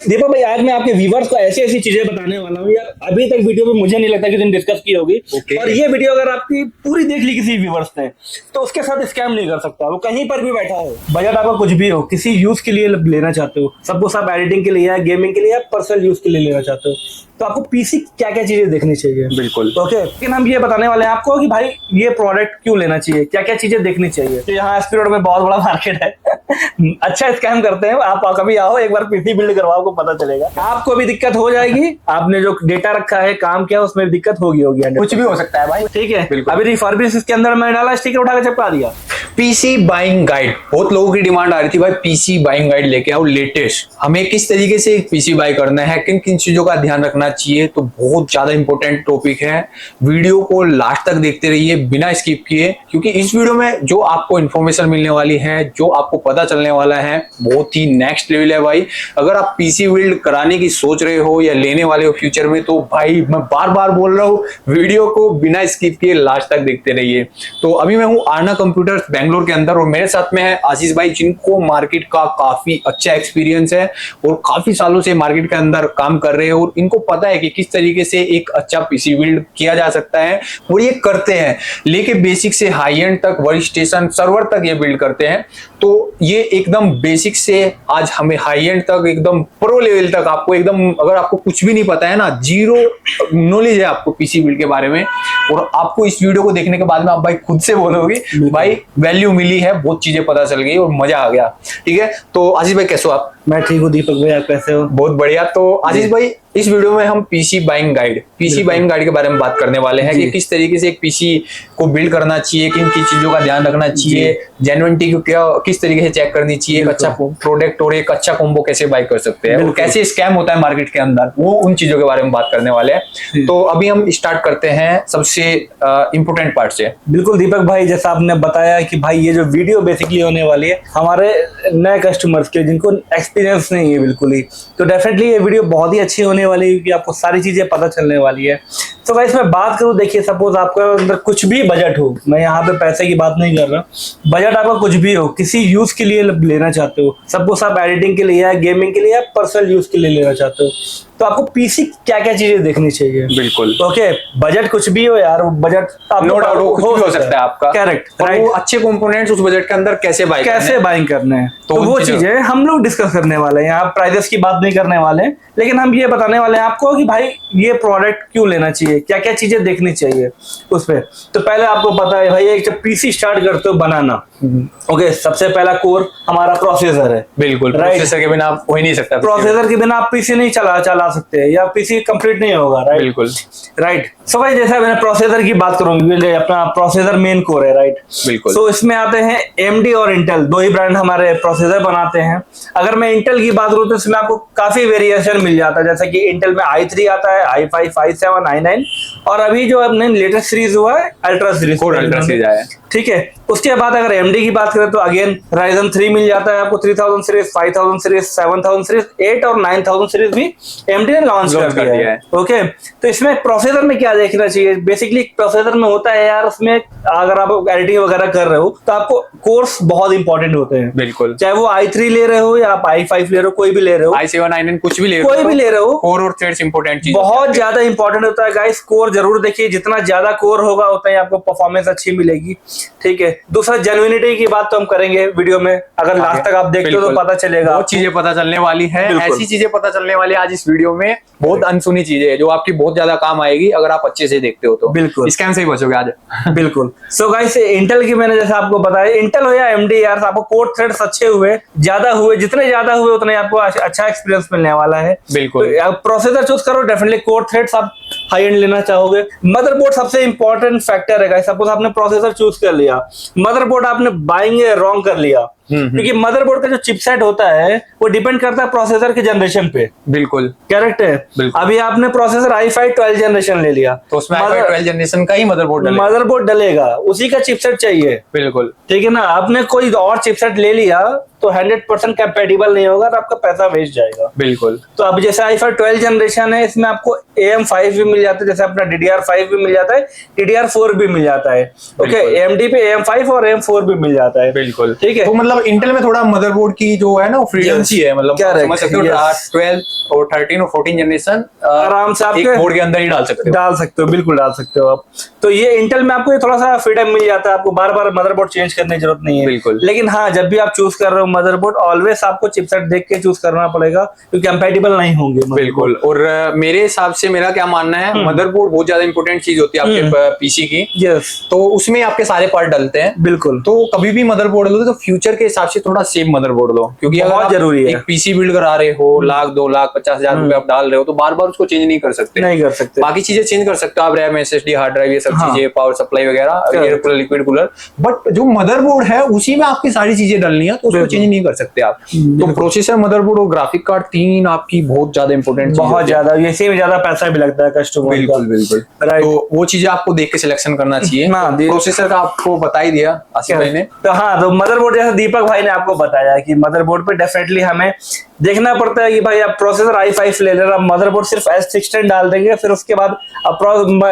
दीपक भाई, आज मैं आपके व्यूवर्स को ऐसी ऐसी चीजें बताने वाला हूँ यार, अभी तक वीडियो में मुझे नहीं लगता कि तुमने डिस्कस की होगी। और ये वीडियो अगर आपकी पूरी देख ली किसी व्यूवर्स ने, तो उसके साथ स्कैम नहीं कर सकता। वो कहीं पर भी बैठा हो, बजट आपका कुछ भी हो, किसी यूज के लिए लेना चाहते हो, सपोज आप एडिटिंग के लिए या गेमिंग के लिए या पर्सनल यूज के लिए लेना चाहते हो, तो आपको पीसी क्या क्या चीजें देखनी चाहिए। बिल्कुल। ओके, लेकिन हम ये बताने वाले हैं आपको कि भाई ये प्रोडक्ट क्यों लेना चाहिए, क्या क्या चीजें देखनी चाहिए। तो यहाँ एसपी रोड में बहुत बड़ा मार्केट है अच्छा स्कैम करते हैं। आप कभी आओ, एक बार पीसी बिल्ड करवाओ, आपको पता चलेगा। आपको भी दिक्कत हो जाएगी, आपने जो डेटा रखा है, काम किया, उसमें दिक्कत होगी। कुछ भी हो सकता है भाई। ठीक है, अभी रिफर्बिश इसके अंदर मैं डाला, स्टिकर उठा के चिपका दिया। पीसी बाइंग गाइड, बहुत लोगों की डिमांड आ रही थी भाई पीसी बाइंग गाइड लेके आओ लेटेस्ट। हमें किस तरीके से पीसी बाय करना है, किन किन चीजों का ध्यान रखना चाहिए, तो बहुत ज्यादा इंपॉर्टेंट टॉपिक है। वीडियो को लास्ट तक देखते रहिए बिना स्किप किए, क्योंकि इस वीडियो में जो आपको इन्फॉर्मेशन मिलने वाली है, जो आपको पता चलने वाला है, बहुत ही नेक्स्ट लेवल है भाई। अगर आप पीसी बिल्ड कराने की सोच रहे हो या लेने वाले हो फ्यूचर में, तो भाई मैं बार बार बोल रहा हूँ, वीडियो को बिना स्किप किए लास्ट तक देखते रहिए। तो अभी मैं हूँ आरना कंप्यूटर्स बैंगलोर के अंदर, और मेरे साथ में है आशीष भाई, जिनको मार्केट का काफी अच्छा एक्सपीरियंस है और काफी सालों से मार्केट के अंदर काम कर रहे हैं, और इनको पता है कि किस तरीके से एक अच्छा पीसी बिल्ड किया जा सकता है, और ये करते हैं। लेके बेसिक से हाई एंड तक, वर्क स्टेशन, सर्वर तक ये बिल्ड करते हैं। तो ये एकदम बेसिक से आज हमें हाई एंड तक, एकदम प्रो लेवल तक, आपको एकदम, अगर आपको कुछ भी नहीं पता है ना, जीरो नॉलेज है आपको पीसी बिल्ड के बारे में, और आपको इस वीडियो को देखने के बाद में आप भाई खुद से बोलोगे भाई वैल्यू मिली है, बहुत चीजें पता चल गई और मजा आ गया। ठीक है, तो आशीष भाई कैसे हो आप? मैं ठीक हूँ दीपक भाई, आप कैसे हो? बहुत बढ़िया। तो आशीष भाई, इस वीडियो में हम पीसी बाइंग गाइड के बारे में बात करने वाले हैं कि किस तरीके से एक पीसी को बिल्ड करना चाहिए, किन किन चीजों का ध्यान रखना चाहिए, जेन्युइनिटी को क्या किस तरीके से चेक करनी चाहिए, एक अच्छा प्रोडक्ट और एक अच्छा कॉम्बो कैसे बाय कर सकते हैं, और कैसे स्कैम होता है मार्केट के अंदर, वो उन चीजों के बारे में बात करने वाले हैं। तो अभी हम स्टार्ट करते हैं सबसे इंपोर्टेंट पार्ट से। बिल्कुल दीपक भाई, जैसा आपने बताया कि भाई ये जो वीडियो बेसिकली होने वाली है हमारे नए कस्टमर्स के, जिनको एक्सपीरियंस नहीं है बिल्कुल ही, तो डेफिनेटली ये वीडियो बहुत ही अच्छी होने वाली है, क्योंकि आपको सारी चीजें पता चलने वाली है। तो गाइस मैं बात करूं, देखिए सपोज आपका अंदर कुछ भी बजट हो, मैं यहाँ पे पैसे की बात नहीं कर रहा, बजट आपका कुछ भी हो, किसी यूज के लिए लेना चाहते हो, सपोज आप एडिटिंग के लिए या गेमिंग के लिए या पर्सनल यूज के लिए लेना चाहते हो, तो आपको पीसी क्या क्या चीजें देखनी चाहिए। बिल्कुल। ओके, बजट कुछ भी हो यार, बजट नो डाउट हो सकता है आपका। Correct, right. वो अच्छे कंपोनेंट्स उस बजट के अंदर कैसे बाइंग करने हैं, तो वो चीजें हम लोग डिस्कस करने वाले हैं। यहाँ प्राइसेस की बात नहीं करने वाले हैं, लेकिन हम ये बताने वाले हैं आपको कि भाई ये प्रोडक्ट क्यों लेना चाहिए, क्या क्या चीजें देखनी चाहिए उस पे। तो पहले आपको पता है भाई, एक जब पीसी स्टार्ट करते हो बनाना, ओके, सबसे पहला कोर हमारा प्रोसेसर है। बिल्कुल, प्रोसेसर के बिना आप हो ही नहीं सकता। प्रोसेसर के बिना आप पीसी नहीं चला सकते हैं, या पीसी कंप्लीट नहीं होगा। राइट, बिल्कुल राइट। सो भाई जैसा मैंने प्रोसेसर की बात करूंगी, अपना प्रोसेसर मेन कोर है। राइट, बिल्कुल। सो इसमें आते हैं AMD और इंटेल, दो ही ब्रांड हमारे प्रोसेसर बनाते हैं। अगर मैं इंटेल की बात करूं तो इसमें आपको काफी वेरिएशन मिल जाता है, जैसे कि इंटेल में i3 आता है, i5, i7, i9, और अभी जो अपने लेटेस्ट सीरीज हुआ है अल्ट्रा सीरीज आया। ठीक है, उसके बाद अगर AMD की बात करें तो अगेन Ryzen 3 मिल जाता है आपको, 3000 सीरीज, 5000 सीरीज, 7000 सीरीज, 8 और 9000 सीरीज भी AMD ने लॉन्च कर दिया है। ओके, तो इसमें प्रोसेसर में क्या देखना चाहिए, बेसिकली प्रोसेसर में होता है यार, उसमें अगर आप एडिटिंग वगैरह कर रहे हो तो आपको कोर्स बहुत इंपॉर्टेंट होते हैं। बिल्कुल, चाहे वो i3 ले रहे हो या आप i5 ले रहे हो, कोई भी ले रहे हो, i7, i9 कुछ भी ले रहे हो, कोर और थ्रेड्स इंपॉर्टेंट चीज, बहुत ज्यादा इंपॉर्टेंट होता है गाइस। कोर जरूर देखिए, जितना ज्यादा कोर होगा उतना ही आपको परफॉर्मेंस अच्छी मिलेगी। ठीक है, दूसरा जेन्युइनिटी की बात तो हम करेंगे वीडियो में, अगर लास्ट तक आप देखते हो तो पता चलेगा, बहुत चीजें पता चलने वाली है, ऐसी चीजें पता चलने वाली है आज इस वीडियो में, बहुत अनसुनी चीजें है जो आपकी बहुत ज्यादा काम आएगी अगर आप अच्छे से देखते हो तो। बिल्कुल, स्कैम से ही बचोगे आज। बिल्कुल। सो गाइस, इंटेल की मैंने जैसा आपको बताया, इंटेल हो या AMD यार, आपको कोर थ्रेड्स अच्छे हुए, जितने ज्यादा हुए उतने आपको अच्छा एक्सपीरियंस मिलने वाला है। बिल्कुल, तो प्रोसेसर चूज करो, डेफिनेटली कोर थ्रेड्स आप हाई एंड लेना चाहोगे। मदरबोर्ड सबसे इंपॉर्टेंट फैक्टर है गाइस। सपोज आपने प्रोसेसर चूज कर लिया, मदरबोर्ड आपने बाइंग रॉन्ग कर लिया, क्योंकि मदरबोर्ड का जो चिपसेट होता है वो डिपेंड करता है प्रोसेसर के जनरेशन पे। बिल्कुल, करेक्ट है। अभी आपने प्रोसेसर i5 12 जनरेशन ले लिया, तो उसमें i5 12 जनरेशन का ही मदरबोर्ड डलेगा, उसी का चिपसेट चाहिए। बिल्कुल, ठीक है ना। आपने कोई और चिपसेट ले लिया तो 100% कंपैटिबल नहीं होगा, तो आपका पैसा वेस्ट जाएगा। बिल्कुल। तो अब जैसे i5 12 जनरेशन है, इसमें आपको AM5 भी मिल जाता है, जैसे अपना DDR5 भी मिल जाता है, DDR4 भी मिल जाता है। ओके, AMD पे AM5 और AM4 भी मिल जाता है। बिल्कुल, ठीक है। तो मतलब मतलब इंटेल में थोड़ा मदरबोर्ड की जो है ना फ्रीडम Yes. सी है, मतलब Correct. समझ सकते हो। Yes. 12 और 13 और 14 जनरेशन आराम से एक आपके बोर्ड के अंदर ही डाल सकते हो। डाल सकते हो, बिल्कुल डाल सकते हो आप। तो ये इंटेल में आपको ये थोड़ा सा फ्रीडम मिल जाता है, आपको बार बार मदरबोर्ड चेंज करने की जरूरत नहीं है। बिल्कुल। लेकिन हाँ, जब भी आप चूज कर रहे हो मदरबोर्ड, ऑलवेज आपको चिपसेट देख के चूज करना पड़ेगा, क्योंकि कंपैटिबल नहीं होंगे motherboard। बिल्कुल। और मेरे हिसाब से मेरा क्या मानना है, मदरबोर्ड बहुत ज्यादा इंपॉर्टेंट चीज होती है आपके पीसी की। यस, तो उसमें आपके सारे पार्ट डलते हैं। बिल्कुल। तो कभी भी मदरबोर्ड लो तो फ्यूचर के हिसाब से थोड़ा सेफ मदरबोर्ड लो, क्योंकि अगर बहुत आप जरूरी है। एक पीसी बिल्ड करा रहे हो, लाख 2 लाख 50,000 रुपए आप डाल रहे हो, तो बार बार उसको चेंज नहीं कर सकते। नहीं कर सकते। बाकी चीजें चेंज कर सकते हो आप, रैम, एसएसडी, हार्ड ड्राइव, ये सब हाँ। चीजें, पावर सप्लाई वगैरह, air cooler, liquid cooler. But जो मदरबोर्ड है उसी में आपकी सारी चीजें डलनी है, तो उसको चेंज नहीं कर सकते आप। तो प्रोसेसर, मदरबोर्ड और ग्राफिक कार्ड, 3 आपकी बहुत ज्यादा इंपॉर्टेंट, बहुत ज्यादा, इसी में ज्यादा पैसा भी लगता है कस्टमर। बिल्कुल बिल्कुल। राइट। तो वो चीजें आपको देख के सिलेक्शन करना चाहिए। हाँ, प्रोसेसर का आपको बता ही दिया आसिफ भाई ने। तो हाँ, तो मदरबोर्ड जैसे दीपक भाई ने आपको बताया कि मदरबोर्ड पे डेफिनेटली हमें देखना पड़ता है कि भाई आप प्रोसेसर i5 ले ले रहे हो, आप मदरबोर्ड सिर्फ S16 डाल देंगे, फिर उसके बाद आप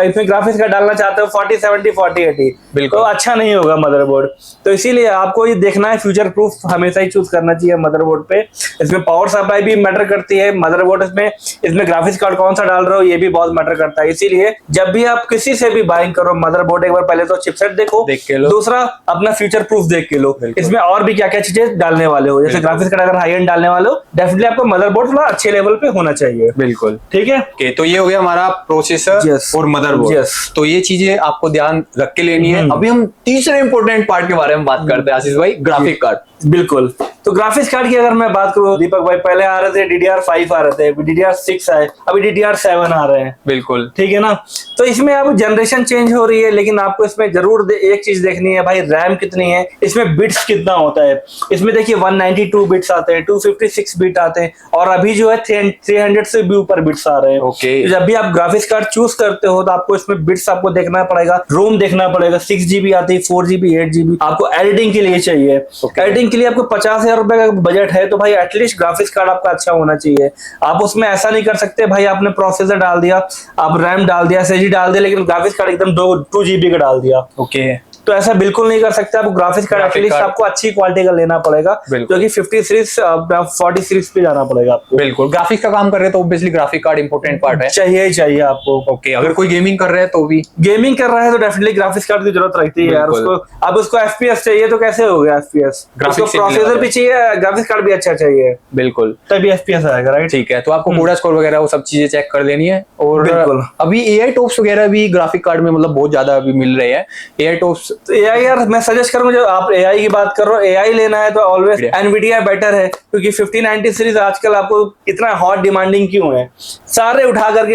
इसमें ग्राफिक्स का डालना चाहते हो 40 70 40 80, बिल्कुल। तो अच्छा नहीं होगा मदरबोर्ड। तो इसीलिए आपको ये देखना है, फ्यूचर प्रूफ हमेशा ही चूज करना चाहिए मदरबोर्ड पे। इसमें पावर सप्लाई भी मैटर करती है, मदरबोर्ड इसमें ग्राफिक्स कार्ड कौन सा डाल रहे हो ये भी बहुत मैटर करता है। इसीलिए जब भी आप किसी से भी बाइंग करो मदरबोर्ड, एक बार पहले तो चिपसेट देखो, देख के लो। दूसरा अपना फ्यूचर प्रूफ देख के लो, इसमें और भी क्या क्या चीजें डालने वाले हो। जैसे ग्राफिक्स कार्ड अगर हाई एंड डालने वाले हो, डेफिनेटली आपको मदरबोर्ड थोड़ा अच्छे लेवल पे होना चाहिए। बिल्कुल। ठीक है। ओके, तो ये हो गया हमारा प्रोसेसर Yes. और मदरबोर्ड। Yes. तो ये चीजें आपको ध्यान रख के लेनी है। अभी हम तीसरे इंपॉर्टेंट पार्ट के बारे में बात करते हैं आशीष भाई, ग्राफिक कार्ड। बिल्कुल। तो ग्राफिक्स कार्ड की अगर मैं बात करूं दीपक भाई, पहले आ रहे थे DDR5 आ रहे थे, DDR6 आए, अभी DDR7 आ रहे हैं। बिल्कुल। ठीक है ना। तो इसमें अब जनरेशन चेंज हो रही है, लेकिन आपको इसमें जरूर एक चीज देखनी है भाई, रैम कितनी है, इसमें बिट्स कितना होता है। इसमें देखिए 192 बिट्स आते हैं, 256 बिट आते हैं, और अभी जो है 300 से भी ऊपर बिट्स आ रहे हैं। ओके। तो जब भी आप ग्राफिक्स कार्ड चूज करते हो तो आपको इसमें बिट्स आपको देखना पड़ेगा, रोम देखना पड़ेगा। 6GB आती है, 4GB, 8GB आपको एडिटिंग के लिए चाहिए। एडिटिंग के लिए आपको 50,000 रुपए का बजट है, तो भाई एटलीस्ट ग्राफिक्स कार्ड आपका अच्छा होना चाहिए। आप उसमें ऐसा नहीं कर सकते भाई, आपने प्रोसेसर डाल दिया, आप रैम डाल दिया, SSD डाल दिया, लेकिन ग्राफिक्स कार्ड एकदम 2GB का डाल दिया। ओके। तो ऐसा बिल्कुल नहीं कर सकते। आपको ग्राफिक्स कार्ड एटलीस्ट आपको अच्छी क्वालिटी का लेना पड़ेगा, जो कि 50 सीरीज 40 सीरीज पे जाना पड़ेगा आपको। बिल्कुल। ग्राफिक्स का काम कर रहे हैं तो obviously graphic card important part है, चाहिए ही चाहिए आपको। ओके। अगर कोई गेमिंग कर रहा है तो भी, गेमिंग कर रहा है तो डेफिनेटली ग्राफिक्स कार्ड की जरूरत रहती है यार उसको। अब उसको FPS चाहिए तो कैसे होगा FPS, उसको प्रोसेसर भी चाहिए, ग्राफिक्स कार्ड भी अच्छा चाहिए, बिल्कुल, तभी FPS आएगा। राइट। ठीक है। तो आपको कोडा स्कोर वगैरह वो सब चीजें चेक कर लेनी है। और बिल्कुल। अभी AI टॉप्स वगैरह भी ग्राफिक कार्ड में मतलब बहुत ज्यादा अभी मिल रहे हैं। AI टॉप्स, तो AI यार मैं सजेस्ट करूंगा, जब आप AI की बात कर रहे हो, AI लेना है तो ऑलवेज एनवीडिया बेटर है, क्योंकि 5090 सीरीज आजकल आपको इतना हॉट डिमांडिंग क्यों है, सारे उठा करके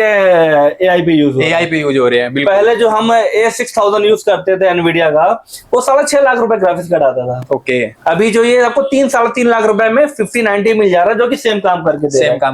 AI पे यूज हो रहे हैं। बिल्कुल। पहले जो हम A6000 यूज करते थे एनवीडिया का, वो 6.5 लाख रुपए ग्राफिक्स कार्ड आता था। ओके। अभी जो ये आपको 3-3.5 लाख रुपए में 5090 मिल जा रहा है, जो कि सेम काम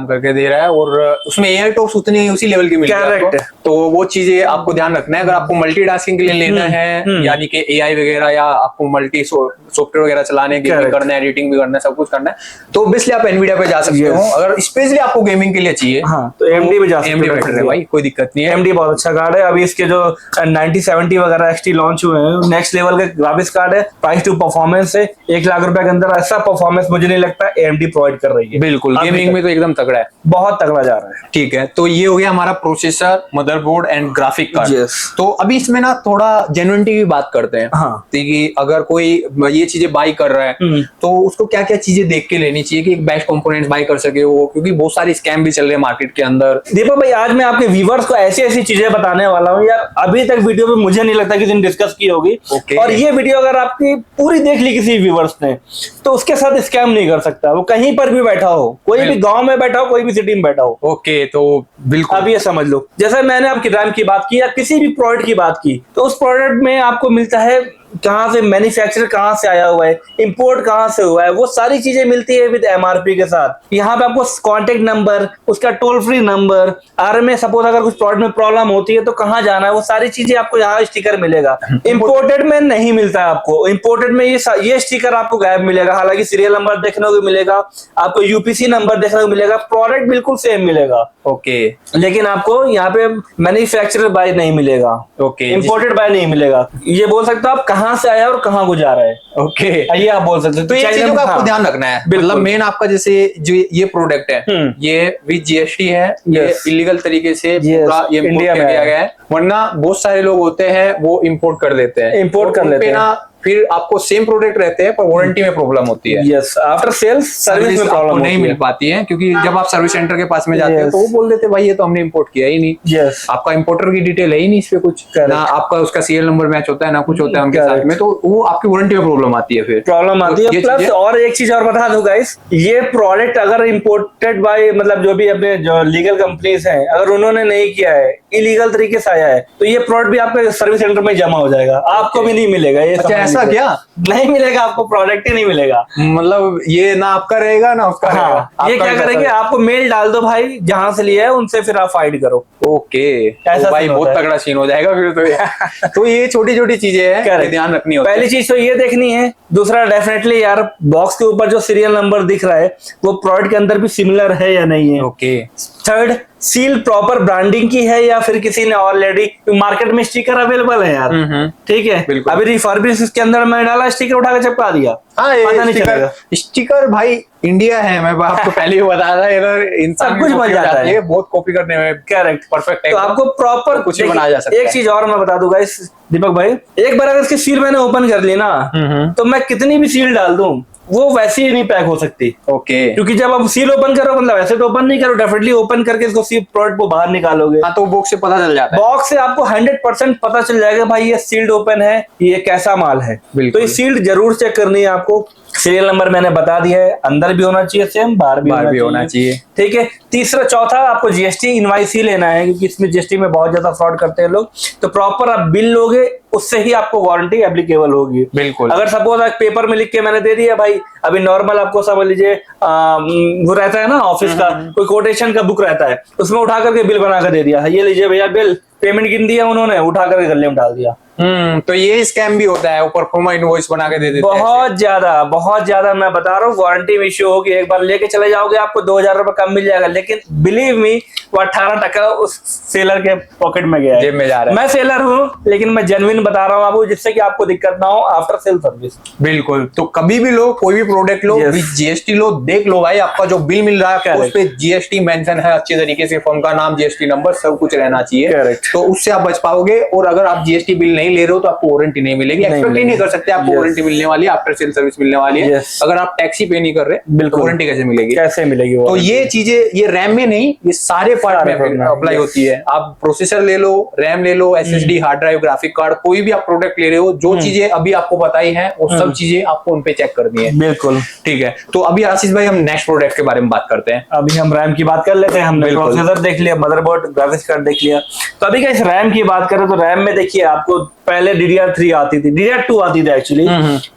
करके दे रहा है। और उसमें AI टॉप्स उतनी उसी लेवल की मिल रही है। तो वो चीजें आपको ध्यान रखना है। अगर आपको मल्टीटास्किंग के लिए लेना है, यानी कि AI वगैरह, या आपको मल्टी सॉफ्टवेयर वगैरह चलाने के लिए करना है, एडिटिंग भी करना है, सब कुछ करना है, तो ऑब्वियसली आप एनवीडिया पे जा सकते हो। अगर स्पेशली आपको गेमिंग के लिए चाहिए, तो AMD पे जा सकते हो। AMD बेटर है भाई, कोई दिक्कत नहीं है। AMD बहुत अच्छा कार्ड है। अभी इसके जो 9070 वगैरह XT लॉन्च हुए हैं, नेक्स्ट लेवल के ग्राफिक्स कार्ड है, प्राइस टू परफॉर्मेंस है। 1 लाख रुपए के अंदर ऐसा परफॉर्मेंस मुझे नहीं लगता AMD प्रोवाइड कर रही है। बिल्कुल, गेमिंग में तो एकदम तगड़ा है, बहुत तगड़ा जा रहा है। ठीक है। तो ये हो गया हमारा processor, motherboard and graphic card. तो अभी इसमें ना थोड़ा जेन्युइनिटी की बात करते हैं। कि अगर कोई ये चीजें बाई कर रहा है तो उसको क्या क्या चीजें देख के लेनी चाहिए कि एक बेस्ट कंपोनेंट्स बाई कर सके वो, क्योंकि बहुत सारे स्कैम भी चल रहे हैं मार्केट के अंदर। दीपक भाई, आज मैं आपके व्यूवर्स को ऐसी ऐसी चीजें बताने वाला हूँ यार, अभी तक वीडियो में मुझे नहीं लगता किसी ने डिस्कस की होगी। और ये वीडियो अगर आपकी पूरी देख ली किसी व्यूवर्स ने, तो उसके साथ स्कैम नहीं कर सकता। वो कहीं पर भी बैठा हो, कोई भी गांव में बैठा हो, कोई भी सिटी में बैठा हो। ओके, तो बिल्कुल अब ये समझ लो, जैसे मैंने आपकी रैम की बात की या किसी भी प्रोडक्ट की बात की, तो उस प्रोडक्ट में आपको मिलता है कहाँ से मैन्युफैक्चर कहाँ से आया हुआ है, इंपोर्ट कहाँ से हुआ है, वो सारी चीजें मिलती है विद MRP के साथ। यहाँ पे आपको कॉन्टेक्ट नंबर, उसका टोल फ्री नंबर, में सपोज अगर कुछ प्रोडक्ट में प्रॉब्लम होती है तो कहाँ जाना है, वो सारी चीजें आपको यहाँ स्टिकर मिलेगा। इंपोर्टेड में नहीं मिलता है आपको। इंपोर्टेड में ये स्टिकर आपको गायब मिलेगा। हालांकि सीरियल नंबर देखने को मिलेगा, आपको UPC नंबर देखने को मिलेगा, प्रोडक्ट बिल्कुल सेम मिलेगा। ओके, लेकिन आपको यहाँ पे मैन्युफैक्चरर बाय नहीं मिलेगा। ओके, इंपोर्टेड बाय नहीं मिलेगा। ये बोल सकते हो आप कहाँ कहाँ से आया और कहाँ को जा रहा है। ओके, ये आप बोल सकते हो। तो ये चीजों का आपको ध्यान रखना है। मतलब मेन आपका जैसे जो ये प्रोडक्ट है ये विद जीएसटी है, ये इलीगल तरीके से पूरा ये इंडिया में किया गया है, वरना बहुत सारे लोग होते हैं वो इंपोर्ट कर देते हैं, इंपोर्ट कर लेते हैं, फिर आपको सेम प्रोडक्ट रहते हैं पर वारंटी में प्रॉब्लम होती है। यस, आफ्टर सेल्स सर्विस में प्रॉब्लम नहीं मिल पाती है, क्योंकि जब आप सर्विस सेंटर के पास में जाते हैं तो वो बोल देते हैं भाई ये तो हमने इंपोर्ट किया ही नहीं। यस, आपका इंपोर्टर की डिटेल है ही नहीं इस पे कुछ, ना आपका उसका सीरियल नंबर मैच होता है ना कुछ होता है उनके साथ में, तो वो आपकी वारंटी में प्रॉब्लम आती है, फिर प्रॉब्लम आती है। प्लस और एक चीज और बता दूं गाइस, ये प्रोडक्ट अगर इंपोर्टेड बाय मतलब जो भी अपने जो लीगल कंपनीज हैं, अगर उन्होंने नहीं किया है, इलीगल तरीके से आया है, तो ये प्रोडक्ट भी आपके सर्विस सेंटर में जमा हो जाएगा, आपको भी नहीं मिलेगा। ये अच्छा, ऐसा क्या? नहीं मिलेगा आपको, प्रोडक्ट ही नहीं मिलेगा। मतलब ये ना आपका रहेगा ना उसका रहेगा। ये क्या करेंगे, आपको मेल डाल दो भाई जहां से लिया है उनसे, फिर आप फाइट करो। ओके, तो भाई बहुत तगड़ा सीन हो जाएगा फिर तो। तो ये छोटी छोटी चीजें हैं, ध्यान रखनी होती है। पहली चीज तो ये देखनी है। दूसरा, डेफिनेटली यार बॉक्स के ऊपर जो सीरियल नंबर दिख रहा है वो प्रोडक्ट के अंदर भी सिमिलर है या नहीं है। Okay. Third, seal proper branding की है या फिर किसी ने ऑलरेडी, मार्केट में स्टिकर अवेलेबल है यार, ठीक है, अभी रिफर्बिश के अंदर मैं डाला, स्टिकर उठा के चिपका दिया, पता नहीं चलेगा। स्टिकर भाई इंडिया है, मैं आपको पहले ही बता रहा, इधर इंसान सब कुछ बन जाता है, बहुत कॉपी करने में करेक्ट परफेक्ट है, तो आपको प्रॉपर कुछ बनाया जा सकता है। एक चीज और मैं बता दूंगा इस दीपक भाई, एक बार अगर इसकी सील मैंने ओपन कर ली ना, तो मैं कितनी भी सील डाल दूं वो वैसी ही नहीं पैक हो सकती। ओके, क्योंकि जब आप सील ओपन करो, मतलब ऐसे तो ओपन नहीं करो, डेफिनेटली ओपन करके इसको सील प्रोडक्ट को बाहर निकालोगे। हाँ, तो बॉक्स से पता चल जाता है, बॉक्स से आपको 100% पता चल जाएगा भाई ये सील्ड ओपन है, ये कैसा माल है। तो ये सील्ड जरूर चेक करनी है आपको। सीरियल नंबर मैंने बता दिया है, अंदर भी होना चाहिए सेम, बाहर भी होना चाहिए, ठीक है। तीसरा, चौथा, आपको जीएसटी इनवाइस ही लेना है, क्योंकि इसमें जीएसटी में बहुत ज्यादा फ्रॉड करते हैं लोग। तो प्रॉपर आप बिल लोगे, उससे ही आपको वारंटी एप्लीकेबल होगी। बिल्कुल। अगर सपोज एक पेपर में लिख के मैंने दे दिया भाई, अभी नॉर्मल आपको समझ लीजिए वो रहता है ना ऑफिस का, कोई कोटेशन का बुक रहता है, उसमें उठा करके बिल बना कर दे दिया, ये लीजिए भैया बिल, पेमेंट गिन दिया उन्होंने, उठा करके गले में डाल दिया। तो ये स्कैम भी होता है, ऊपर प्रोमो इनवॉइस बना के दे देते हैं। बहुत ज्यादा मैं बता रहा हूँ, वारंटी में इश्यू होगी, एक बार लेके चले जाओगे आपको 2000 रुपए कम मिल जाएगा, लेकिन बिलीव मी वो 18% उस सेलर के पॉकेट में गया है, जेब में जा रहा है। मैं सेलर हूँ लेकिन मैं जेन्युइन बता रहा हूँ आपको, जिससे कि आपको दिक्कत ना हो आफ्टर सेल सर्विस। बिल्कुल, तो कभी भी लो, कोई भी प्रोडक्ट लो, जीएसटी लो, देख लो भाई आपका जो बिल मिल रहा है उस पे जीएसटी मेंशन है अच्छे तरीके से, फर्म का नाम, जीएसटी नंबर, सब कुछ रहना चाहिए, तो उससे आप बच पाओगे। और अगर आप जीएसटी बिल नहीं ले रहे हो तो आपको वारंटी नहीं मिलेगी, एक्सपेक्ट ही नहीं कर सकते आपको वारंटी मिलने वाली है, आफ्टर सेल सर्विस मिलने वाली है। अगर आप टैक्स ही पे नहीं कर रहे, बिल्कुल वारंटी कैसे मिलेगी? तो ये चीजें, ये रैम में नहीं, ये सारे पार्ट में अप्लाई होती है। आप प्रोसेसर ले लो, रैम ले लो, SSD, hard drive, graphic card, कोई भी आप प्रोडक्ट ले रहे हो, जो चीजें अभी आपको बताई है वो सब चीजें आपको उनपे चेक करनी है। बिल्कुल, ठीक है। तो अभी आशीष भाई हम नेक्स्ट प्रोडक्ट के बारे में बात करते हैं। अभी हम रैम की बात कर लेते हैं। हमने प्रोसेसर देख लिया, मदरबोर्ड, ग्राफिक्स कार्ड देख लिया, तो अभी क्या इस रैम की बात करें तो रैम में देखिए आपको पहले DDR3 आती थी, DDR2 आती थी एक्चुअली,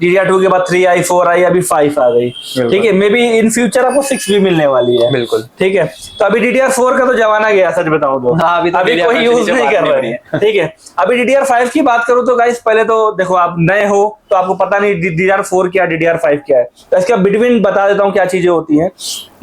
DDR2 के बाद 3 आई, 4 आई, अभी 5 आ गई, ठीक है। मे बी इन फ्यूचर आपको 6 भी मिलने वाली है, बिल्कुल, ठीक है। तो अभी DDR4 का तो जमाना गया, सच बताऊं तो अभी कोई यूज नहीं कर रहे हैं, ठीक है। अभी DDR5 की बात करूं तो गाइस, पहले तो देखो आप नए हो तो आपको पता नहीं DDR4 क्या, DDR5 क्या है, तो इसका बिटवीन बता देता हूँ क्या चीजें होती हैं।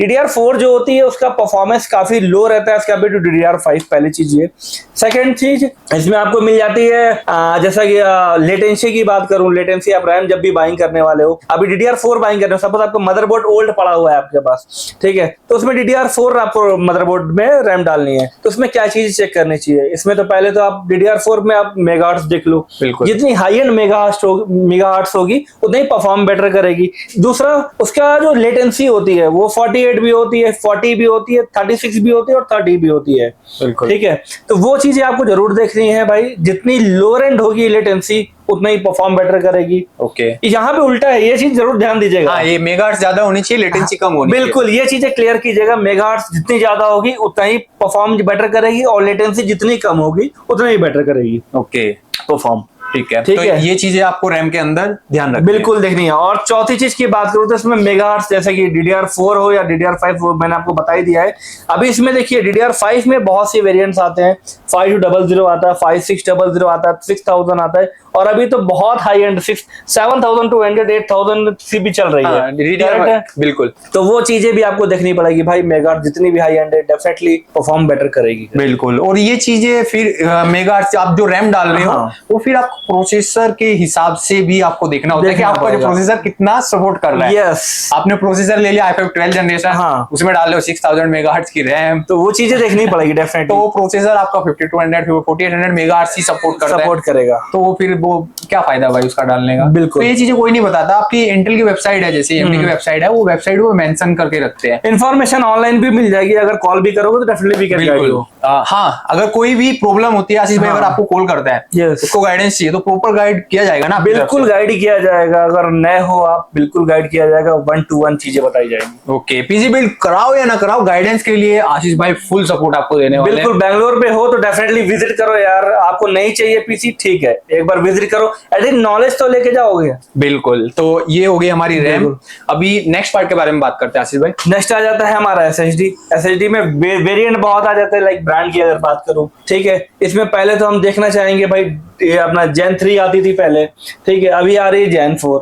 DDR4 जो होती है उसका परफॉर्मेंस काफी लो रहता है इसका टू DDR5, पहली चीज ये। सेकंड चीज, इसमें आपको मिल जाती है जैसा कि लेटेंसी की बात करूं, लेटेंसी आप रैम जब भी बाइंग करने वाले हो, अभी DDR4 बाइंग कर रहे हो, सपोज आपको मदरबोर्ड ओल्ड पड़ा हुआ है आपके पास, ठीक है, तो उसमें DDR4 आपको मदरबोर्ड में रैम डालनी है, तो उसमें क्या चीज चेक करनी चाहिए? इसमें तो पहले तो आप DDR4 में आप मेगाहर्ट्ज देख लो, जितनी हाई एंड मेगाहर्ट्ज होगी उतना ही परफॉर्म बेटर करेगी। दूसरा, उसका जो लेटेंसी होती है वो 48 भी होती है, 40 भी होती है, 36 भी होती है और 30 भी होती है, ठीक है। तो वो चीजें आपको जरूर देखनी है भाई, जितनी लोअर एंड होगी लेटेंसी उतना ही परफॉर्म बेटर करेगी। ओके, यहाँ पे उल्टा है, ये चीज जरूर ध्यान दीजिएगा। हाँ, ये मेगाहर्ट्ज ज्यादा होनी चाहिए, लेटेंसी कम होनी चाहिए। बिल्कुल, ये चीजें क्लियर कीजिएगा। मेगाहर्ट्ज जितनी ज्यादा होगी उतना ही परफॉर्म बेटर करेगी, और लेटेंसी जितनी कम होगी उतना ही बेटर करेगी। ओके, परफॉर्म, ठीक है, तो ये चीजें आपको रैम के अंदर ध्यान रखनी, बिल्कुल देखनी है। और चौथी चीज की बात करूं तो इसमें मेगाहर्ट्ज, जैसे कि DDR4 हो या DDR5 हो, मैंने आपको बता ही दिया है। अभी इसमें देखिए DDR5 में बहुत सी वेरिएंट्स आते हैं, 5200 आता है, 5600 आता है, 6000 आता है, और अभी तो बहुत हाई एंड 7200 8000 सीबी चल रही है, correct है? बिल्कुल। तो वो चीजें भी आपको देखनी पड़ेगी भाई। मेगा जितनी भी हाई एंड है डेफिनेटली परफॉर्म बेटर करेगी। बिल्कुल, और ये चीजें फिर मेगा से आप जो रैम डाल रहे हो, हाँ। वो फिर आप प्रोसेसर के हिसाब से भी आपको देखना होता है कि आपका जो प्रोसेसर कितना सपोर्ट कर रहा है। यस, आपने प्रोसेसर ले लिया i5 12th जनरेशन, हाँ। उसमें डाल रहे हो 6000 मेगाहर्ट्ज की रैम, तो वो चीजें देखनी पड़ेगी डेफिनेटली। तो वो प्रोसेसर आपका 5200 4800 मेगाहर्ट्ज ही सपोर्ट करता है, सपोर्ट करेगा। तो वो फिर वो क्या फायदा भाई उसका डालने का। बिल्कुल। तो ये चीजें कोई नहीं बताता। आपकी इंटेल की वेबसाइट है, जैसे AMD की वेबसाइट है, वो वेबसाइट वो मेंशन करके रखते हैं। इन्फॉर्मेशन ऑनलाइन भी मिल जाएगी, अगर कॉल भी करोगे तो definitely we can guide you. हाँ, अगर कोई भी प्रॉब्लम होती है आशीष भाई, अगर आपको कॉल करता है, Yes. उसको गाइडेंस चाहिए, तो प्रॉपर गाइड किया जाएगा ना? बिल्कुल गाइड किया जाएगा। अगर नए हो आप, बिल्कुल गाइड किया जाएगा, 1 to 1 चीजें बताई जाएंगी। ओके, पीसी बिल्ड कराओ या ना कराओ, गाइडेंस के लिए आशीष भाई फुल सपोर्ट आपको देने वाले हैं। बिल्कुल, बैंगलोर पे हो तो डेफिनेटली विजिट करो यार। आपको नहीं चाहिए पीसी, ठीक है, एक बार विजिट करो, एटलीस्ट नॉलेज तो लेके जाओगे। बिल्कुल, तो ये हो गई हमारी रैम। अभी नेक्स्ट पार्ट के बारे में बात करते हैं आशीष भाई। नेक्स्ट आ जाता है हमारा एसएसडी में वेरिएंट बहुत आ जाते हैं, लाइक ब्रांड की अगर बात करूं, ठीक है। इसमें पहले तो हम देखना चाहेंगे भाई, ये अपना Gen 3 आती थी पहले, ठीक है, अभी आ रही है Gen 4।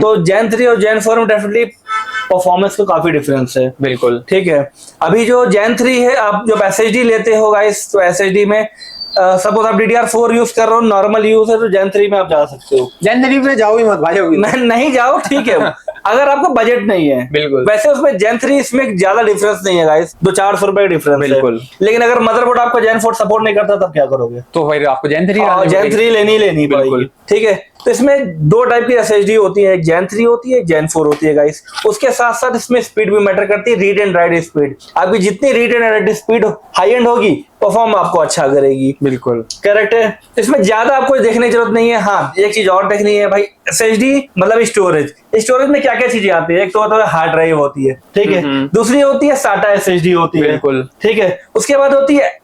तो Gen 3 और Gen 4 में डेफिनेटली परफॉर्मेंस का काफी डिफरेंस है। बिल्कुल, ठीक है। अभी जो Gen 3 है, आप जब एसएसडी लेते हो गाइस, तो एसएसडी में सपोज आप DDR4 यूज कर रहे हो, नॉर्मल यूज है, तो Gen 3 में आप जा सकते हो। Gen 3 में जाओ ही मत भाई, होगी नहीं जाओ, ठीक है, अगर आपको बजट नहीं है। बिल्कुल। वैसे उसमें Gen 3 इसमें ज्यादा डिफरेंस नहीं है गाइस, 200-400 रुपए का डिफरेंस है। बिल्कुल। लेकिन अगर मदरबोर्ड आपका Gen 4 सपोर्ट नहीं करता तब क्या करोगे? तो फिर आपको Gen 3 Gen 3 लेनी पड़ेगी, ठीक है। तो इसमें दो टाइप की एसएसडी होती है, Gen 3 होती है, Gen 4 होती है गाइस। उसके साथ साथ इसमें स्पीड भी मैटर करती है, रीड एंड राइट स्पीड। आपकी जितनी read and right speed high and होगी, परफॉर्म आपको अच्छा करेगी। बिल्कुल, करेक्ट है। इसमें ज्यादा आपको देखने की जरूरत नहीं है। हाँ, एक चीज और देखनी है भाई, एसएसडी मतलब स्टोरेज में क्या क्या चीजें आती है। एक तो होता है हार्ड ड्राइव होती है, ठीक है। दूसरी होती है SATA एसएसडी होती है, बिल्कुल, ठीक है। उसके बाद होती है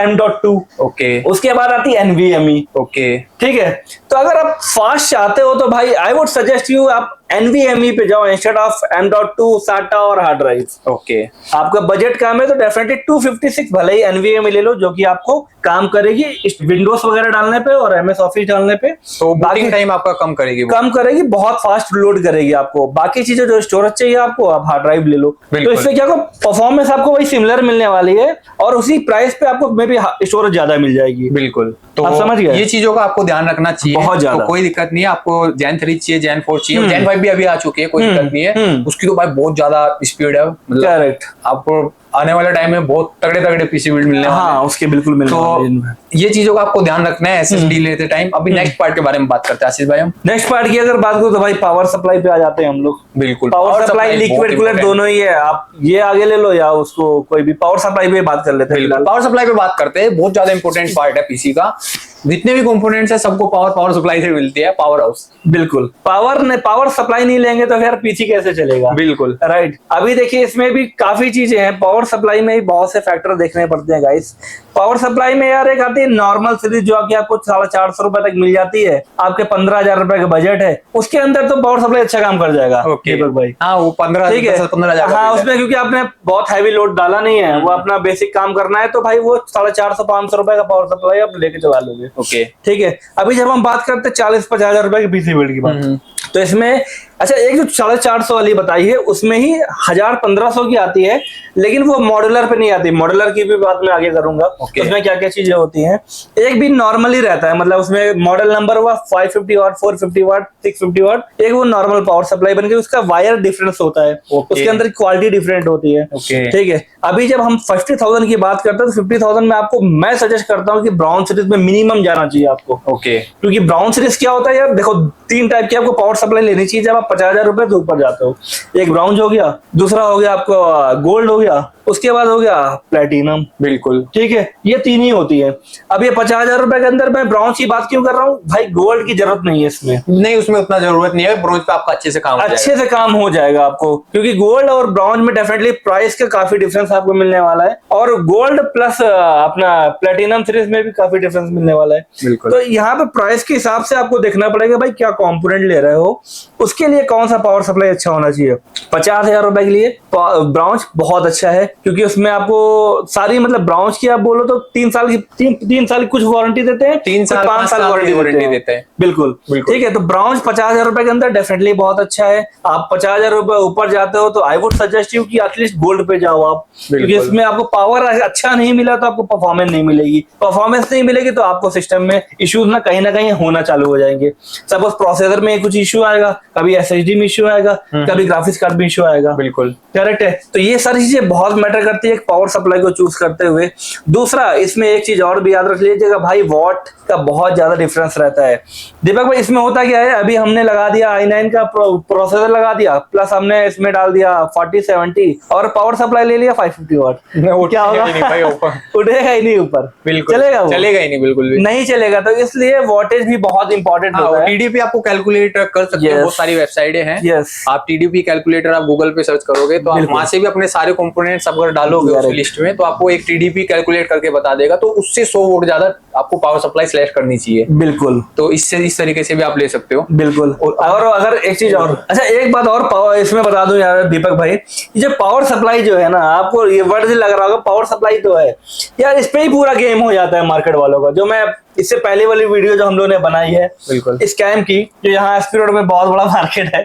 M.2, ओके। उसके बाद आती है NVMe, ओके, ठीक है। तो अगर आप फास्ट चाहते हो तो भाई आई वुड सजेस्ट यू आप NVMe पे जाओ इंस्टेड ऑफ M.2, SATA और हार्ड ड्राइव। ओके, आपका बजट कम है तो डेफिनेटली 256 भले ही NVMe ले लो, जो कि आपको काम करेगी विंडोज वगैरह डालने पे और MS ऑफिस डालने पे। तो बाकी टाइम आपका कम करेगी, कम करेगी, बहुत फास्ट लोड करेगी आपको। बाकी चीजें जो स्टोरेज चाहिए आपको, आप हार्ड ड्राइव ले लो। तो इससे क्या परफॉर्मेंस आपको वही सिमिलर मिलने वाली है और उसी प्राइस पे आपको मे बी स्टोरेज ज्यादा मिल जाएगी। बिल्कुल, तो आप समझ गए। ये चीजों का आपको ध्यान रखना चाहिए, बहुत ज्यादा। तो कोई दिक्कत नहीं है। आपको Gen 3 चाहिए, Gen 4 चाहिए, Gen 5 भी अभी आ चुकी है, कोई दिक्कत नहीं है। उसकी तो भाई बहुत ज्यादा स्पीड है, मतलब करेक्ट। आपको आने वाले टाइम में बहुत तगड़े पीसी बिल्ड मिलने वाले हैं। हाँ, उसके बिल्कुल मिलने वाले हैं। तो ये चीजों का आपको ध्यान रखना है एसएसडी लेते टाइम। अभी नेक्स्ट पार्ट के बारे में बात करते हैं आशीष भाई। हम नेक्स्ट पार्ट की अगर बात करूं तो भाई पावर सप्लाई पे आ जाते हैं हम लोग। बिल्कुल, पावर सप्लाई लिक्विड कूलर दोनों ही है, आप ये आगे ले लो या उसको कोई भी। पावर सप्लाई पे बात कर लेते हैं। पावर सप्लाई पे बात करते हैं, बहुत ज्यादा इंपॉर्टेंट पार्ट है पीसी का। जितने भी कंपोनेंट्स है सबको पावर सप्लाई से मिलती है, पावर हाउस। बिल्कुल, पावर सप्लाई नहीं लेंगे तो फिर पीसी कैसे चलेगा? बिल्कुल, राइट। अभी देखिए इसमें भी काफी चीजें हैं। पावर सप्लाई में ही बहुत से फैक्टर देखने पड़ते हैं गाइस। पावर सप्लाई में यार एक आती है नॉर्मल सीरीज, जो कि आपको 450 रुपए तक मिल जाती है। आपके 15,000 रुपए का बजट है, उसके अंदर तो पावर सप्लाई अच्छा काम कर जाएगा। ओके भाई, हाँ, वो 15,000। हाँ, उसमें क्योंकि आपने बहुत हैवी लोड डाला नहीं है, वो अपना बेसिक काम करना है, तो भाई वो 450-500 रुपए का पावर सप्लाई आप लेके चला लोगे। ओके, ठीक है। अभी जब हम बात करते हैं 40-50,000 रुपए की पीसी बिल्ड की बात, तो इसमें अच्छा एक जो 450 वाली बताई है उसमें ही 1000-1500 की आती है, लेकिन वो मॉड्यूलर पे नहीं आती। मॉड्यूलर की भी बात मैं आगे करूंगा। उसमें क्या क्या चीजें होती हैं। एक भी नॉर्मली रहता है, मतलब उसमें मॉडल नंबर हुआ 550 वाट, 450 वाट, 650 वाट। एक वो नॉर्मल पावर सप्लाई बन गई, उसका वायर डिफरेंस होता है, उसके अंदर क्वालिटी डिफरेंट होती है। ठीक है। अभी जब हम 50,000 की बात करते हैं तो 50,000 में आपको मैं सजेस्ट करता हूँ कि ब्राउन सीरीज में मिनिमम जाना चाहिए आपको। क्योंकि ब्राउन सीरीज क्या होता है यार, देखो 3 टाइप की आपको पावर सप्लाई लेनी चाहिए जब आप 50,000 रुपए से ऊपर जाते हो। एक ब्राउन हो गया, दूसरा हो गया आपको गोल्ड हो गया, उसके बाद हो गया प्लेटिनम। बिल्कुल, ठीक है, ये 3 ही होती है। अब ये 50,000 रुपए के अंदर मैं ब्राउन की बात क्यों कर रहा हूँ भाई? गोल्ड की जरूरत नहीं है इसमें। नहीं, उसमें उतना जरूरत नहीं है। ब्रॉन्ज पे आपका अच्छे से काम हो जाएगा आपको, क्योंकि गोल्ड और ब्राउन में डेफिनेटली प्राइस का काफी डिफरेंस आपको मिलने वाला है, और गोल्ड प्लस अपना प्लेटिनम सीरीज में भी काफी डिफरेंस मिलने वाला है। तो यहाँ पे प्राइस के हिसाब से आपको देखना पड़ेगा भाई क्या कंपोनेंट ले रहे हो, उसके लिए कौन सा पावर सप्लाई अच्छा होना चाहिए। 50,000 रुपए के लिए ब्राउन बहुत अच्छा है, क्योंकि उसमें आपको सारी मतलब ब्राउन्स की आप बोलो तो 3 साल की कुछ वारंटी देते हैं, 3 साल 5 साल वारंटी देते हैं। बिल्कुल बिल्कुल। ठीक है, तो ब्राउन्स 50,000 रुपए के अंदर डेफिनेटली बहुत अच्छा है। आप 50,000 रुपए ऊपर जाते हो तो आई वुड सजेस्ट यू कि एटलीस्ट गोल्ड पे जाओ आप, क्योंकि इसमें आपको पावर अच्छा नहीं मिला तो आपको परफॉर्मेंस नहीं मिलेगी, परफॉर्मेंस नहीं मिलेगी तो आपको सिस्टम में इश्यूज ना कहीं होना चालू हो जाएंगे। सपोज प्रोसेसर में कुछ इश्यू आएगा, कभी एसएसडी में इश्यू आएगा, कभी ग्राफिक्स कार्ड में इश्यू आएगा। बिल्कुल करेक्ट है। तो ये सारी चीजें बहुत मैटर करती है पावर सप्लाई को चूज करते हुए। दूसरा, इसमें एक चीज और भी याद रख लीजिएगा भाई, वॉट का बहुत ज्यादा डिफरेंस रहता है। दीपक भाई इसमें होता क्या है, अभी हमने लगा दिया i9 का प्रोसेसर लगा दिया, प्लस हमने इसमें डाल दिया 4070 और पावर सप्लाई ले लिया 550 वाट, क्या होगा? नहीं भाई ऊपर उठेगा ही नहीं ऊपर, बिल्कुल चलेगा वो? चलेगा ही नहीं, बिल्कुल भी नहीं चलेगा। तो इसलिए वोल्टेज भी बहुत इंपॉर्टेंट होता है। टीडीपी आपको कैलकुलेट कर सकते हैं, बहुत सारी वेबसाइटें हैं। Yes. आप टीडीपी कैलकुलेटर आप गूगल पे सर्च करोगे तो आप वहां से भी अपने सारे कंपोनेंट्स अगर डालोगे उस लिस्ट में तो आपको एक टीडीपी कैलकुलेट करके बता देगा, तो उससे 100 वोल्ट ज्यादा आपको पावर सप्लाई सिलेक्ट करनी चाहिए। बिल्कुल, तो इससे इस तरीके से भी आप ले सकते हो। बिल्कुल। और अगर एक चीज और, अच्छा एक बात और पावर इसमें बता दूं यार दीपक भाई, ये जो पावर सप्लाई जो है ना, आपको ये वर्ड लग रहा होगा पावर सप्लाई तो है यार, इस पे ही पूरा गेम हो जाता है मार्केट वालों का। जो मैं इससे पहले वाली वीडियो जो हम लोगों ने बनाई है बिल्कुल स्कैम की, जो यहाँ एसपी रोड में बहुत बड़ा मार्केट है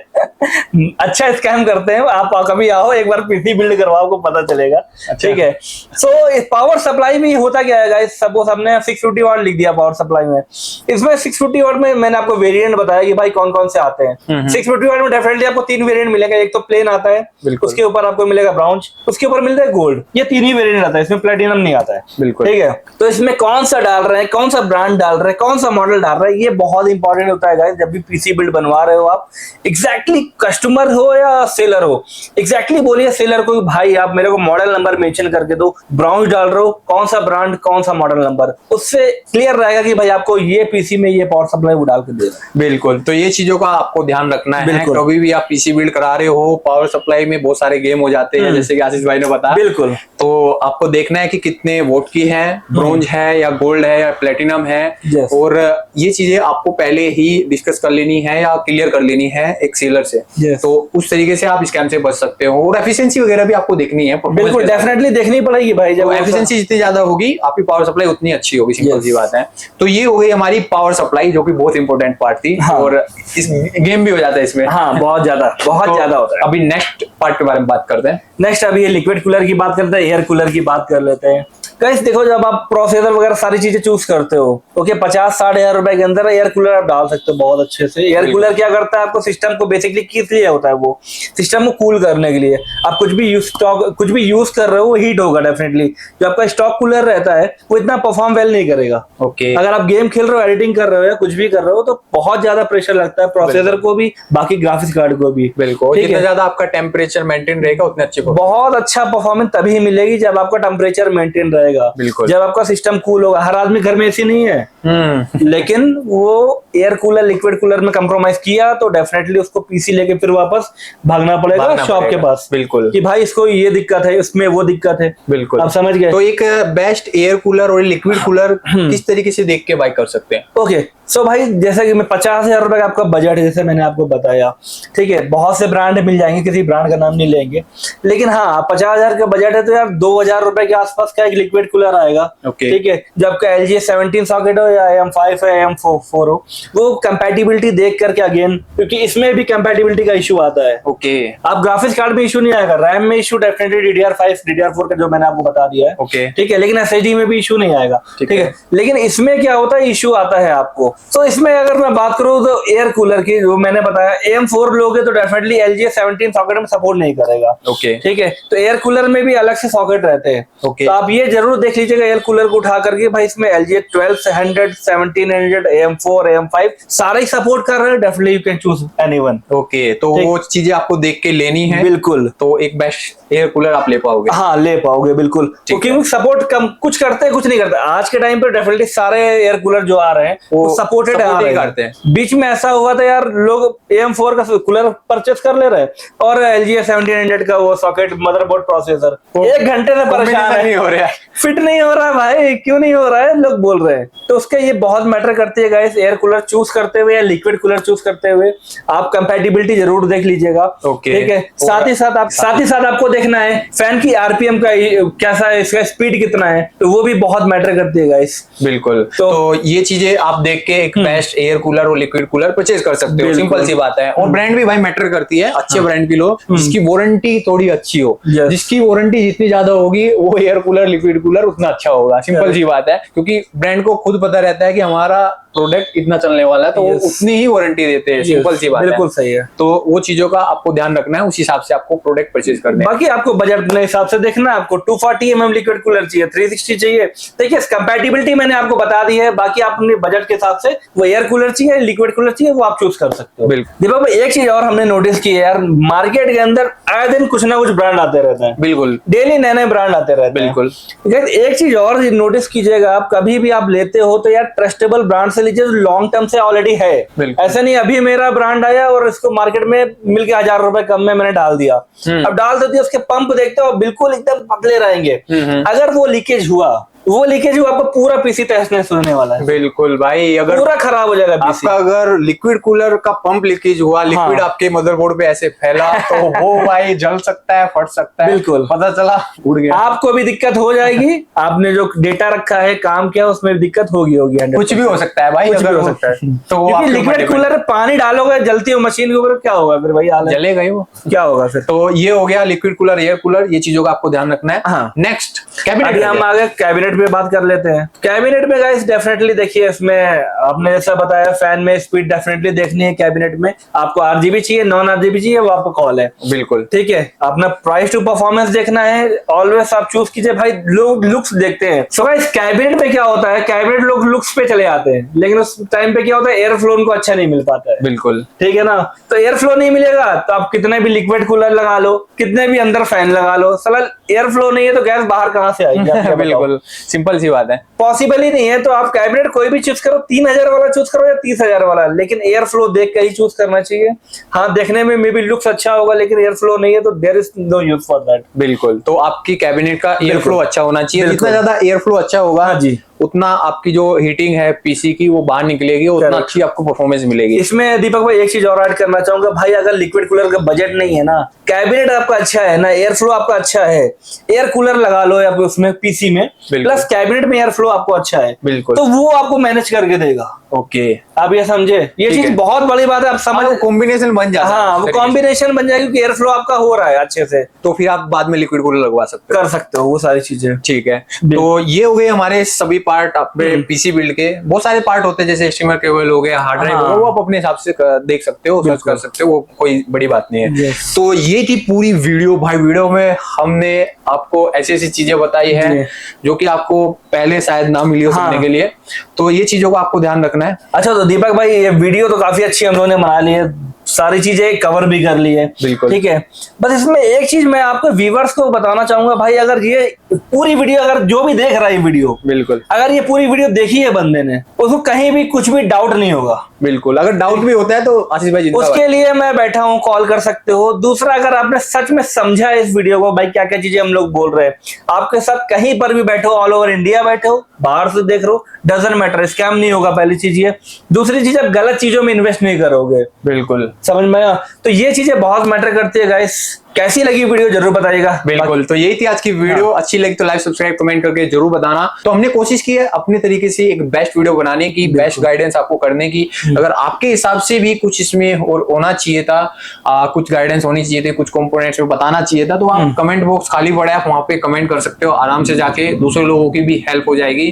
अच्छा स्कैम करते हैं। आप कभी आओ, एक बार पीसी बिल्ड करवाओ, आपको पता चलेगा। ठीक है। सो पावर सप्लाई में होता क्या है गाइस, सपोज हमने 650 वाट लिख दिया पावर सप्लाई में, इसमें 650 वाट में मैंने आपको वेरिएंट बताया कि भाई कौन कौन से आते हैं। 650 वाट में डेफिनेटली आपको 3 वेरिएंट मिलेगा। एक तो प्लेन आता है, उसके ऊपर आपको मिलेगा ब्राउन्ज, उसके ऊपर मिलता है गोल्ड। ये 3 ही वेरिएंट आता है, इसमें प्लेटिनम नहीं आता है। बिल्कुल ठीक है। तो इसमें कौन सा डाल रहे हैं, कौन सा ब्रांड डाल रहे हैं, कौन सा मॉडल डाल रहे हैं, ये बहुत इंपॉर्टेंट होता है गाइस। जब भी पीसी बिल्ड बनवा रहे हो आप, एग्जैक्टली कस्टमर हो या सेलर हो, एग्जैक्टली बोलिए सेलर को भाई आप मेरे को मॉडल नंबर मेंशन करके दो, ब्राउन्ज डाल रहे हो, कौन सा ब्रांड, कौन सा मॉडल नंबर, उससे क्लियर रहेगा कि भाई आपको ये पीसी में ये पावर सप्लाई वो डाल के दे रहा है। बिल्कुल, तो ये चीजों का आपको ध्यान रखना है। कभी भी आप पीसी बिल्ड करा रहे हो, पावर सप्लाई में बहुत सारे गेम हो जाते हैं, जैसे कि आशीष भाई ने बताया। बिल्कुल। तो आपको देखना है कि कितने वोट की है, ब्रोंज है या गोल्ड है या प्लेटिनम है, और ये चीजें आपको पहले ही डिस्कस कर लेनी है या क्लियर कर लेनी है एक सेलर से। तो उस तरीके से आप स्कैम से बच सकते हो। और एफिशिएंसी वगैरह भी आपको देखनी है, बिल्कुल डेफिनेटली देखनी पड़ेगी भाई। जब एफिशिएंसी जितनी ज्यादा होगी आपकी पावर सप्लाई उतनी अच्छी होगी, सिंपल सी बात है। तो ये हो गई हमारी पावर सप्लाई, जो कि बहुत इंपॉर्टेंट पार्ट थी। और इस गेम भी हो जाता है इसमें। हाँ, बहुत ज्यादा होता है। अभी नेक्स्ट पार्ट के बारे में बात करते हैं। नेक्स्ट अभी ये लिक्विड कूलर की बात करते हैं, एयर कूलर की बात कर लेते हैं। गाइस देखो, जब आप प्रोसेसर वगैरह सारी चीजें चूज करते हो, ओके 50-60 हजार रुपए के अंदर एयर कूलर आप डाल सकते हो बहुत अच्छे से। एयर कूलर क्या करता है, आपको सिस्टम को बेसिकली किस लिए होता है, वो सिस्टम को कूल करने के लिए। आप कुछ भी यूज कर रहे हो वो हीट होगा डेफिनेटली। जो आपका स्टॉक कूलर रहता है वो इतना परफॉर्म वेल नहीं करेगा। ओके, अगर आप गेम खेल रहे हो, एडिटिंग कर रहे हो या कुछ भी कर रहे हो, तो बहुत ज्यादा प्रेशर लगता है प्रोसेसर को भी, बाकी ग्राफिक्स कार्ड को भी। बिल्कुल, जितना ज्यादा आपका टेम्परेचर मेंटेन रहेगा उतने अच्छे बहुत अच्छा परफॉर्मेंस तभी मिलेगी जब आपका टेम्परेचर मेंटेन रहेगा। बिल्कुल, जब आपका सिस्टम कूल होगा। हर आदमी घर में एसी नहीं है लेकिन वो एयर कूलर लिक्विड कूलर में कंप्रोमाइज किया तो डेफिनेटली उसको पीसी लेके फिर वापस भागना पड़ेगा शॉप के पास। बिल्कुल, कि भाई इसको ये दिक्कत है, इसमें वो दिक्कत है। बिल्कुल, आप समझ गए। तो एक बेस्ट एयर कूलर और लिक्विड कूलर किस तरीके से देख के बाय कर सकते हैं? ओके, सो भाई जैसा कि मैं 50,000 रुपए का आपका बजट है, जैसे मैंने आपको बताया, ठीक है, बहुत से ब्रांड मिल जाएंगे, किसी ब्रांड का नाम नहीं लेंगे, लेकिन हाँ 50,000 का बजट है तो यार 2,000 रुपए के आसपास का एक लिक्विड कूलर आएगा। ठीक है, जब आपका LG 17 सॉकेट हो या AM5 है, AM4 हो, वो कंपैटिबिलिटी देख करके अगेन, क्योंकि इसमें भी कंपैटिबिलिटी का इशू आता है। ओके, आप ग्राफिक्स कार्ड में इशू नहीं आएगा, रैम में इशू डेफिनेटली DDR5 DDR4 का जो मैंने आपको बता दिया है। ओके, ठीक है, लेकिन SSD में भी इशू नहीं आएगा। ठीक है, लेकिन इसमें क्या होता है, इशू आता है आपको। तो इसमें अगर मैं बात करूं तो एयर कूलर की, जो मैंने बताया AM4 लोगे तो डेफिनेटली LG 17 सॉकेट में सपोर्ट नहीं करेगा। ओके, ठीक है, तो एयर कूलर में भी अलग से सॉकेट रहते हैं। तो आप ये जरूर देख लीजिएगा एयर कूलर को उठा करके, भाई इसमें LG 1200, 1700, AM4, AM5 सारे ही सपोर्ट कर रहे हैं। Definitely you can choose anyone. Okay, तो वो चीजें आपको देख के लेनी है। बिल्कुल, तो एक बेस्ट एयर कूलर आप ले पाओगे। हाँ, ले पाओगे बिल्कुल, क्योंकि सपोर्ट कम कुछ करते हैं, कुछ नहीं करते। आज के टाइम पे डेफिनेटली सारे एयर कूलर जो आ रहे हैं वो सपोर्टेड करते हैं। बीच में ऐसा हुआ था यार, लोग AM4 का कूलर परचेस कर ले रहे हैं और LG 1700 का वो सॉकेट मदरबोर्ड प्रोसेसर 1 घंटे से परेशान नहीं हो रहा है। फिट नहीं हो रहा भाई, क्यों नहीं हो रहा है लोग बोल रहे हैं। तो उसके ये बहुत मैटर करती है गाइस, एयर कूलर चूज करते हुए या लिक्विड कूलर चूज करते हुए आप कंपैटिबिलिटी जरूर देख लीजिएगा। ओके। ठीक है, साथ ही साथ आपको देखना है फैन की आरपीएम का कैसा है, इसका स्पीड कितना है, तो वो भी बहुत मैटर करती है गाइस। बिल्कुल। तो ये चीजें आप देख के एक बेस्ट एयर कूलर और लिक्विड कूलर परचेज कर सकते हो, सिंपल सी बात है। और ब्रांड भी भाई मैटर करती है, अच्छे ब्रांड की लो जिसकी वारंटी थोड़ी अच्छी हो। जिसकी वारंटी जितनी ज्यादा होगी वो एयर कूलर लिक्विड कूलर उतना अच्छा होगा, सिंपल सी बात है। क्योंकि ब्रांड को खुद पता रहता है कि हमारा प्रोडक्ट इतना चलने वाला है, तो वो उतनी ही वारंटी देते हैं, सिंपल सी बात है। बिल्कुल सही है। तो वो चीजों का आपको ध्यान रखना है, उस हिसाब से आपको प्रोडक्ट परचेज करना है। बाकी आपको बजट अपने हिसाब से देखना है, आपको 240 mm लिक्विड कूलर चाहिए, 360 चाहिए। देखिए कंपैटिबिलिटी मैंने आपको बता दी है, बाकी आप अपने बजट के हिसाब से वो एयर कूलर चाहिए लिक्विड कूलर चाहिए वो आप चूज कर सकते हो। दीपक भाई एक चीज और हमने नोटिस की है यार, मार्केट के अंदर आए दिन कुछ ना कुछ ब्रांड आते रहते हैं। बिल्कुल, डेली नए नए ब्रांड आते रहते हैं। बिल्कुल। एक चीज और नोटिस कीजिएगा, आप कभी भी आप लेते हो तो यार ट्रस्टेबल ब्रांड से लीजिए, लॉन्ग टर्म से ऑलरेडी है। ऐसा नहीं अभी मेरा ब्रांड आया और इसको मार्केट में मिलके 1000 रुपए कम में मैंने डाल दिया, अब डाल देती उसके पंप देखते हो बिल्कुल एकदम पतले रहेंगे। अगर वो लीकेज हुआ आपका पूरा पीसी तहस नहस होने वाला है। बिल्कुल भाई, अगर पूरा खराब हो जाएगा पीसी। आपका अगर लिक्विड कूलर का पंप लीकेज हुआ, लिक्विड आपके मदरबोर्ड पे ऐसे फैला तो वो भाई जल सकता है, फट सकता है। बिल्कुल, पता चला उड़ गया, आपको भी दिक्कत हो जाएगी। आपने जो डेटा रखा है, काम किया, उसमें भी दिक्कत होगी। कुछ भी हो सकता है भाई, अगर हो सकता है तो लिक्विड कूलर पानी डालोगे जलती हो मशीन के ऊपर, क्या होगा फिर भाई? जलेगा ही वो, क्या होगा फिर? तो ये हो गया लिक्विड कूलर एयर कूलर, ये चीजों का आपको ध्यान रखना है। नेक्स्ट कैबिनेट, हम आगे कैबिनेट पे बात कर लेते हैं। कैबिनेट में गाइस डेफिनेटली देखिए, इसमें आपने जैसा बताया फैन में स्पीड डेफिनेटली देखनी है। कैबिनेट में आपको आरजीबी चाहिए, नॉन आरजीबी चाहिए, वो आपको कॉल है। बिल्कुल ठीक है। अपना प्राइस टू परफॉर्मेंस देखना है, ऑलवेज आप चूज कीजिए। भाई लोग लुक्स देखते हैं, सो गाइस कैबिनेट में क्या होता है, कैबिनेट लोग लुक्स पे चले आते हैं, लेकिन उस टाइम पे क्या होता है, एयर फ्लो उनको अच्छा नहीं मिल पाता है। बिल्कुल ठीक है ना, तो एयर फ्लो नहीं मिलेगा तो आप कितने भी लिक्विड कूलर लगा लो, कितने भी अंदर फैन लगा लो, साला एयर फ्लो नहीं है तो गैस बाहर कहां से आएगी? बिल्कुल सिंपल सी बात है, पॉसिबल ही नहीं है। तो आप कैबिनेट कोई भी चूज करो, 3000 वाला चूज करो या 30,000 वाला, लेकिन एयर फ्लो देख कर ही चूज करना चाहिए। हाँ, देखने में मे बी लुक्स अच्छा होगा, लेकिन एयर फ्लो नहीं है तो there is no use for that. बिल्कुल, तो आपकी कैबिनेट का एयर फ्लो अच्छा होना चाहिए। जितना ज्यादा एयर फ्लो अच्छा होगा जी, उतना आपकी जो हीटिंग है पीसी की वो बाहर निकलेगी, उतना अच्छी आपको परफॉर्मेंस मिलेगी। इसमें दीपक भाई एक चीज और ऐड करना चाहूंगा, भाई अगर लिक्विड कूलर का बजट नहीं है ना, कैबिनेट आपका अच्छा है ना, एयर फ्लो आपका अच्छा है, एयर कूलर लगा लो या उसमें पीसी में, प्लस कैबिनेट में एयर फ्लो आपको अच्छा है, बिल्कुल, तो वो आपको मैनेज करके देगा। ओके, आप ये समझे, ये चीज बहुत बड़ी बात है, आप समझ, कॉम्बिनेशन बन जाता है। हाँ, वो कॉम्बिनेशन बन जाएगी क्योंकि एयर फ्लो आपका हो रहा है अच्छे से, तो फिर आप बाद में लिक्विड कूलर लगवा सकते हो, कर सकते हो वो सारी चीजें। ठीक है, तो ये हो गए हमारे सभी पार्ट अपने पीसी बिल्ड के। बहुत सारे पार्ट होते हैं, जैसे स्टीमर केबल हो गया, हार्ड ड्राइव हो गया, वो आप अपने हिसाब से देख सकते हो, सर्च कर सकते हो, वो कोई बड़ी बात नहीं है। तो ये थी पूरी वीडियो भाई। वीडियो में हमने आपको ऐसी ऐसी चीजें बताई है जो कि आपको पहले शायद ना मिली हो सुनने के लिए, तो ये चीजों का आपको ध्यान रखना है। अच्छा, तो दीपक भाई ये वीडियो तो काफी अच्छी हम लोगों ने बना ली है, सारी चीजें कवर भी कर ली है, बिल्कुल ठीक है। बस इसमें एक चीज मैं आपको व्यूअर्स को बताना चाहूंगा भाई, अगर ये पूरी वीडियो, अगर जो भी देख रहा है वीडियो, बिल्कुल, अगर ये पूरी वीडियो देखी है बंदे ने, उसको कहीं भी कुछ भी डाउट नहीं होगा। बिल्कुल, अगर डाउट भी होता है तो आशीष भाई उसके लिए मैं बैठा हूँ, कॉल कर सकते हो। दूसरा, अगर आपने सच में समझा इस वीडियो को, भाई क्या क्या चीजें हम लोग बोल रहे हैं, आपके साथ कहीं पर भी बैठो, ऑल ओवर इंडिया बैठो, बाहर से देख रहो, डजंट मैटर, स्कैम नहीं होगा, पहली चीज ये। दूसरी चीज, आप गलत चीजों में इन्वेस्ट नहीं करोगे। बिल्कुल, समझ में आया? तो ये चीजें बहुत मैटर करती है गाइस। कैसी लगी वीडियो जरूर बताइएगा। बिल्कुल, तो यही थी आज की वीडियो। अच्छी लगी तो लाइक सब्सक्राइब कमेंट करके जरूर बताना। तो हमने कोशिश की है अपने तरीके से एक बेस्ट वीडियो बनाने की, बेस्ट गाइडेंस आपको करने की। अगर आपके हिसाब से भी कुछ इसमें होना चाहिए था, कुछ गाइडेंस होनी चाहिए थी, कुछ कंपोनेंट्स में बताना चाहिए था, तो आप कमेंट बॉक्स खाली पड़ा है, आप वहां पे कमेंट कर सकते हो, आराम से जाके दूसरे लोगों की भी हेल्प हो जाएगी।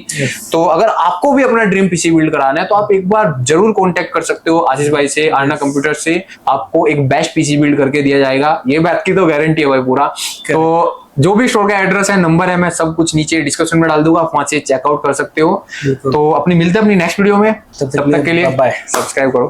तो अगर आपको भी अपना ड्रीम पीसी बिल्ड कराना है तो आप एक बार जरूर कॉन्टेक्ट कर सकते हो आशीष भाई से, आरना कंप्यूटर से। आपको एक बेस्ट पीसी बिल्ड करके दिया जाएगा, ये बात की तो गारंटी है भाई पूरा। तो जो भी स्टोर का एड्रेस है, नंबर है, मैं सब कुछ नीचे डिस्क्रिप्शन में डाल दूंगा, आप वहां से चेकआउट कर सकते हो। तो मिलते हैं अपनी नेक्स्ट वीडियो में, तब तक के लिए बाय, सब्सक्राइब करो।